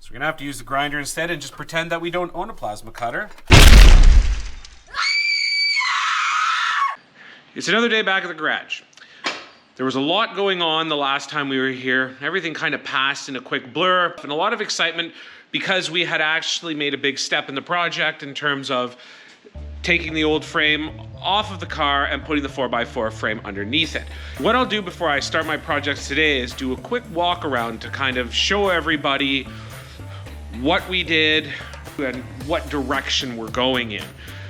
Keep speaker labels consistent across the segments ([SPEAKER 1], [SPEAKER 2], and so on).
[SPEAKER 1] So we're gonna have to use the grinder instead and just pretend that we don't own a plasma cutter. It's another day back at the garage. There was a lot going on the last time we were here. Everything kind of passed in a quick blur, and a lot of excitement because we had actually made a big step in the project in terms of taking the old frame off of the car and putting the 4x4 frame underneath it. What I'll do before I start my projects today is do a quick walk around to kind of show everybody what we did and what direction we're going in.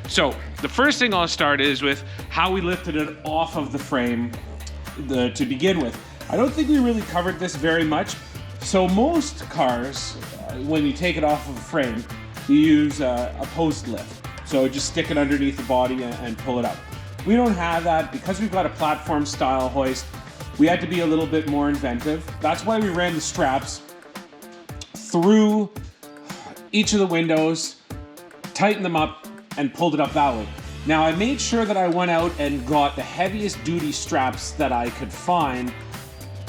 [SPEAKER 1] So the first thing I'll start is with how we lifted it off of the frame to begin with. I don't think we really covered this very much. So most cars, when you take it off of a frame, you use a post lift. So just stick it underneath the body and pull it up. We don't have that because we've got a platform style hoist. We had to be a little bit more inventive. That's why we ran the straps through each of the windows, tightened them up, and pulled it up that way. Now I made sure that I went out and got the heaviest duty straps that I could find.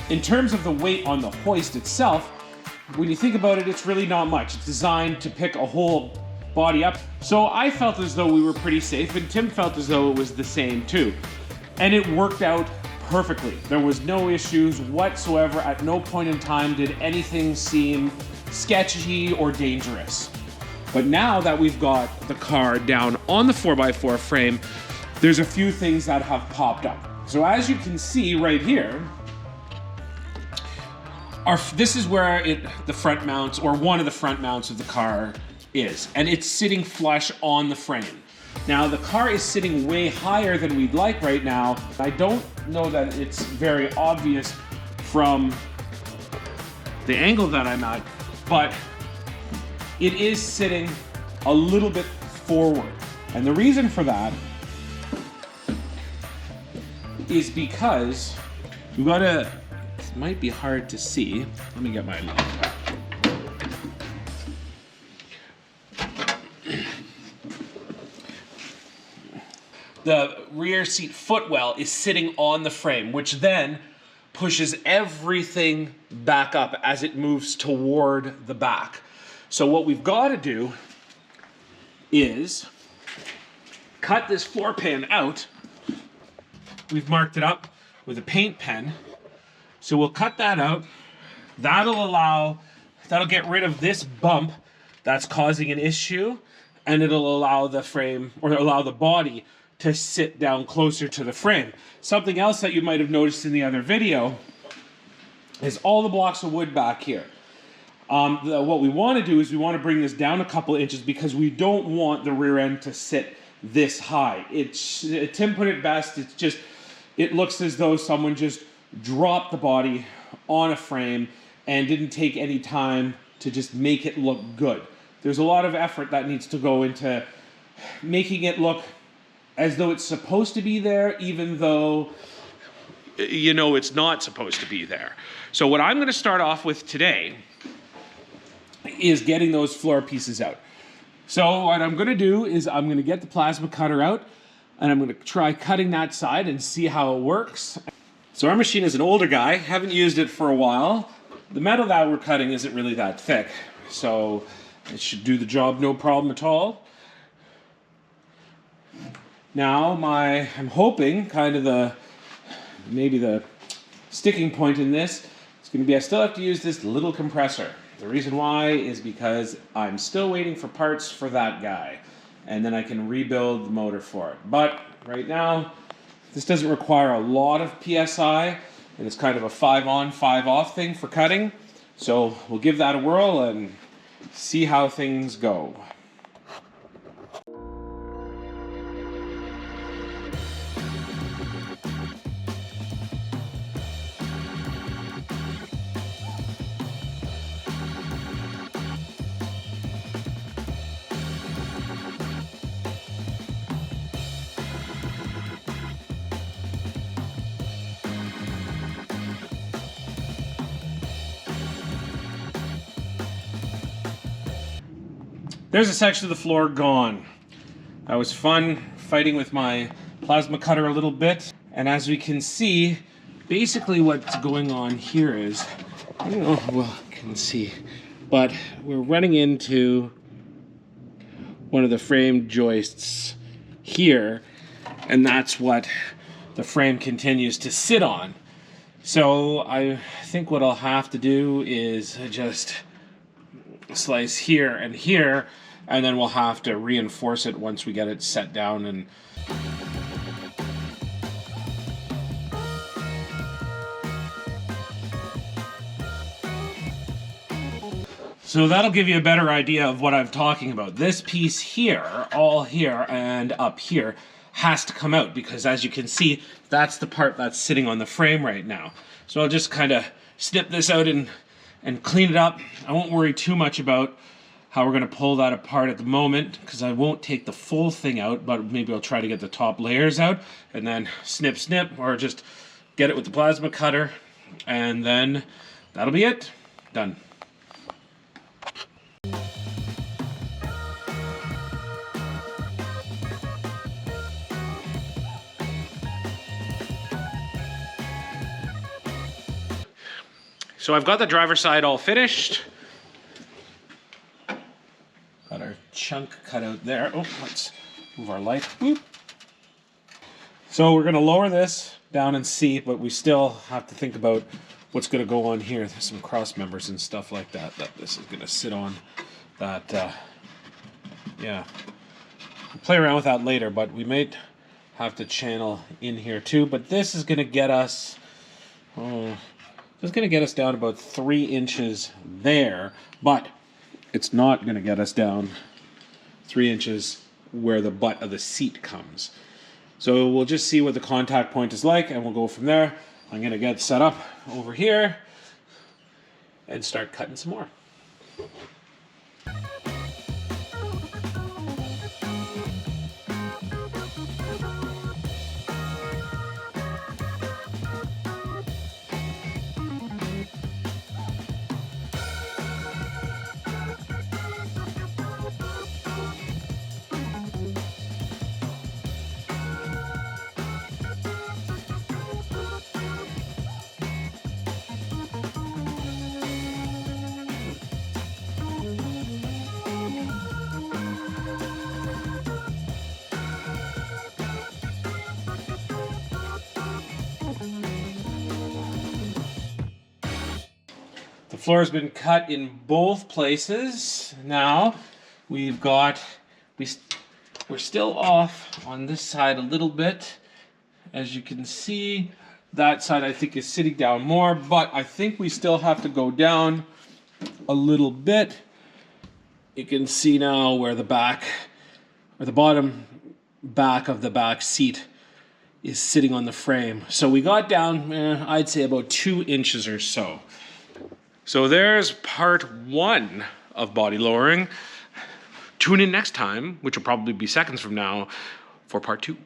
[SPEAKER 1] In terms of the weight on the hoist itself, when you think about it, it's really not much. It's designed to pick a whole body up. So I felt as though we were pretty safe, and Tim felt as though it was the same too. And it worked out perfectly. There was no issues whatsoever. At no point in time did anything seem sketchy or dangerous. But now that we've got the car down on the 4x4 frame, there's a few things that have popped up. So as you can see right here, this is where the front mounts, or one of the front mounts of the car is, and it's sitting flush on the frame. Now the car is sitting way higher than we'd like right now. I don't know that it's very obvious from the angle that I'm at, but it is sitting a little bit forward. And the reason for that is because it might be hard to see. Let me get my light. The rear seat footwell is sitting on the frame, which then pushes everything back up as it moves toward the back. So what we've got to do is cut this floor pan out. We've marked it up with a paint pen. So we'll cut that out. That'll get rid of this bump that's causing an issue, and it'll allow the frame, or allow the body, to sit down closer to the frame. Something else that you might have noticed in the other video is all the blocks of wood back here. What we want to do is we want to bring this down a couple inches because we don't want the rear end to sit this high. Tim put it best, it looks as though someone just dropped the body on a frame and didn't take any time to just make it look good. There's a lot of effort that needs to go into making it look as though it's supposed to be there, even though, you know, it's not supposed to be there. So what I'm going to start off with today is getting those floor pieces out. So what I'm going to do is I'm going to get the plasma cutter out, and I'm going to try cutting that side and see how it works. So our machine is an older guy, haven't used it for a while. The metal that we're cutting isn't really that thick, so it should do the job no problem at all. Now I'm hoping maybe the sticking point in this is going to be I still have to use this little compressor. The reason why is because I'm still waiting for parts for that guy, and then I can rebuild the motor for it. But right now, this doesn't require a lot of PSI, and it's kind of a 5 on, 5 off thing for cutting. So we'll give that a whirl and see how things go. There's a section of the floor gone. That was fun, fighting with my plasma cutter a little bit. And as we can see, basically what's going on here is, I don't know if you can see but we're running into one of the frame joists here, and that's what the frame continues to sit on. So I think what I'll have to do is just slice here, and then we'll have to reinforce it once we get it set down. And so that'll give you a better idea of what I'm talking about. This piece here, all here and up here, has to come out, because as you can see, that's the part that's sitting on the frame right now. So I'll just kind of snip this out and clean it up. I won't worry too much about how we're going to pull that apart at the moment, because I won't take the full thing out, but maybe I'll try to get the top layers out and then snip, or just get it with the plasma cutter, and then that'll be it. Done. So I've got the driver's side all finished. Got our chunk cut out there. Oh, let's move our light. Whoop. So we're gonna lower this down and see, but we still have to think about what's gonna go on here. There's some cross members and stuff like that this is gonna sit on. That, yeah. We'll play around with that later, but we might have to channel in here too. But this is gonna get us, it's going to get us down about 3 inches there, but it's not going to get us down 3 inches where the butt of the seat comes. So we'll just see what the contact point is like, and we'll go from there. I'm going to get set up over here and start cutting some more. The floor has been cut in both places. Now we've got, we're still off on this side a little bit. As you can see, that side I think is sitting down more, but I think we still have to go down a little bit. You can see now where the back, or the bottom back of the back seat is sitting on the frame. So we got down, I'd say about 2 inches or so. So there's part 1 of body lowering. Tune in next time, which will probably be seconds from now, for part 2.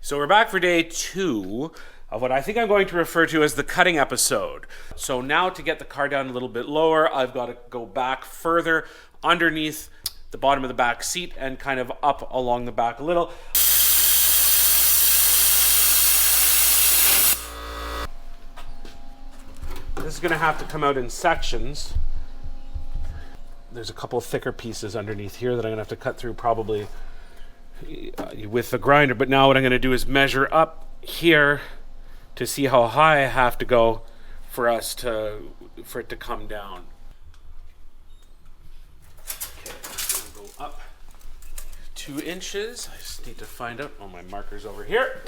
[SPEAKER 1] So we're back for day 2 of what I think I'm going to refer to as the cutting episode. So now to get the car down a little bit lower, I've got to go back further underneath the bottom of the back seat and kind of up along the back a little. This is going to have to come out in sections. There's a couple of thicker pieces underneath here that I'm going to have to cut through probably with the grinder. But now what I'm going to do is measure up here to see how high I have to go for it to come down. Okay, I'm going to go up 2 inches. I just need to find out. Oh, my marker's over here.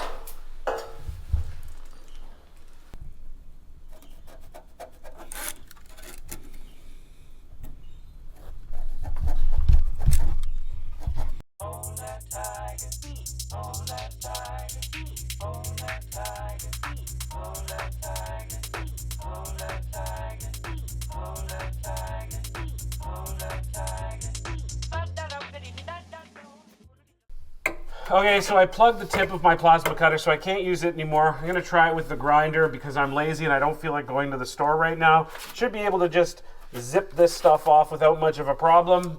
[SPEAKER 1] Okay, so I plugged the tip of my plasma cutter, so I can't use it anymore. I'm going to try it with the grinder because I'm lazy and I don't feel like going to the store right now. Should be able to just zip this stuff off without much of a problem.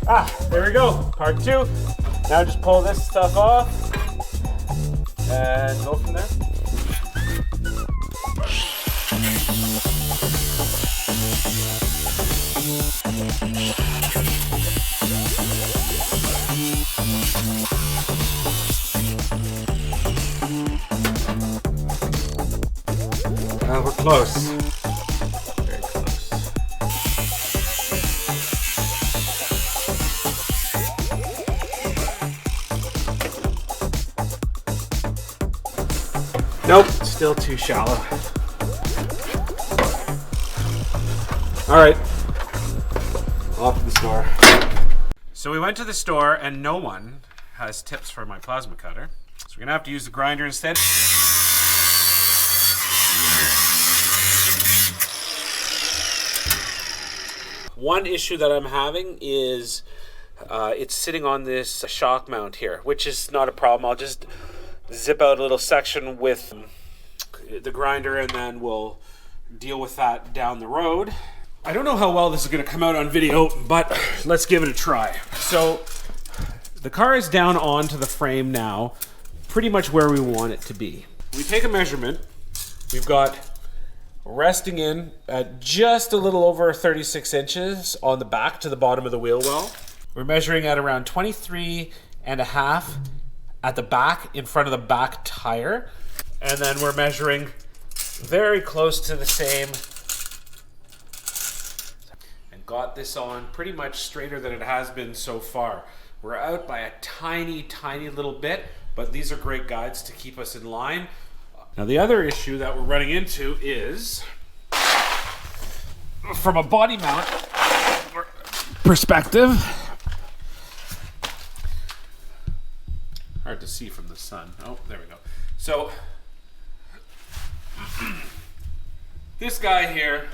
[SPEAKER 1] There we go, part 2. Now just pull this stuff off and go from there. We're close. Very close. Nope, still too shallow. All right, off to the store. So we went to the store and no one has tips for my plasma cutter. So we're gonna have to use the grinder instead. One issue that I'm having is it's sitting on this shock mount here, which is not a problem. I'll just zip out a little section with the grinder and then we'll deal with that down the road. I don't know how well this is going to come out on video, but let's give it a try. So the car is down onto the frame now, pretty much where we want it to be. We take a measurement. We've got resting in at just a little over 36 inches on the back to the bottom of the wheel well. We're measuring at around 23.5 at the back in front of the back tire. And then we're measuring very close to the same. And got this on pretty much straighter than it has been so far. We're out by a tiny, tiny little bit, but these are great guides to keep us in line. Now the other issue that we're running into is, from a body mount perspective, hard to see from the sun. Oh, there we go. So this guy here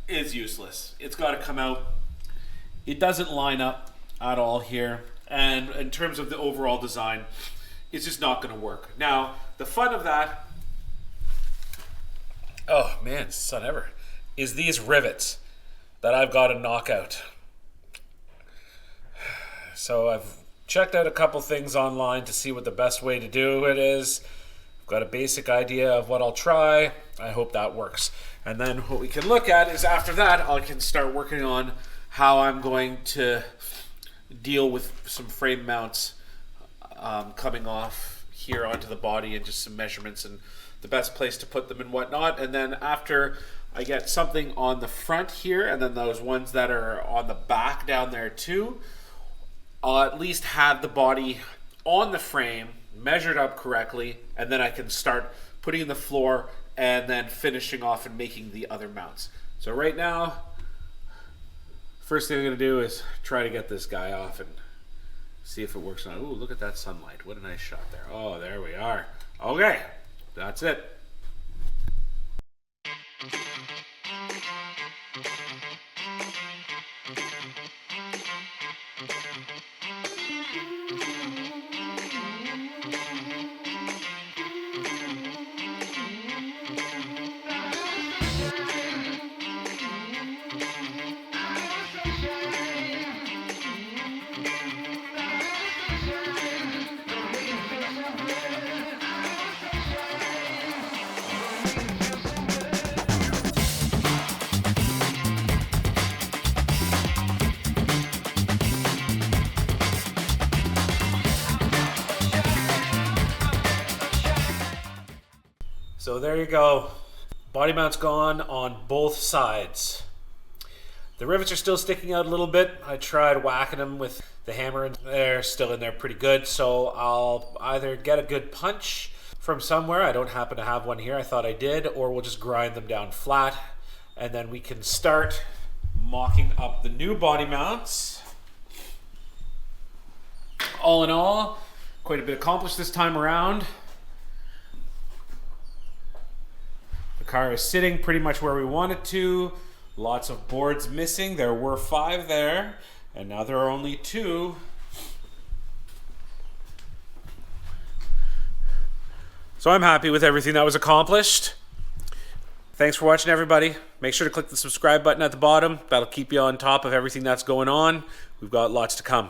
[SPEAKER 1] is useless. It's got to come out. It doesn't line up at all here. And in terms of the overall design, it's just not going to work. Now, the fun of that, oh man, son ever, is these rivets that I've got to knock out. So I've checked out a couple things online to see what the best way to do it is. I've got a basic idea of what I'll try. I hope that works. And then what we can look at is after that, I can start working on how I'm going to deal with some frame mounts coming off here onto the body and just some measurements and the best place to put them and whatnot. And then after I get something on the front here and then those ones that are on the back down there too, I'll at least have the body on the frame measured up correctly, and then I can start putting in the floor and then finishing off and making the other mounts. So right now, first thing I'm gonna do is try to get this guy off and see if it works on. Ooh, look at that sunlight. What a nice shot there. Oh, there we are. Okay, that's it. So there you go. Body mount's gone on both sides. The rivets are still sticking out a little bit. I tried whacking them with the hammer and they're still in there pretty good. So I'll either get a good punch from somewhere. I don't happen to have one here. I thought I did. Or we'll just grind them down flat. And then we can start mocking up the new body mounts. All in all, quite a bit accomplished this time around. The car is sitting pretty much where we want it to. Lots of boards missing. There were 5 there, and now there are only 2. So I'm happy with everything that was accomplished. Thanks for watching, everybody. Make sure to click the subscribe button at the bottom. That'll keep you on top of everything that's going on. We've got lots to come.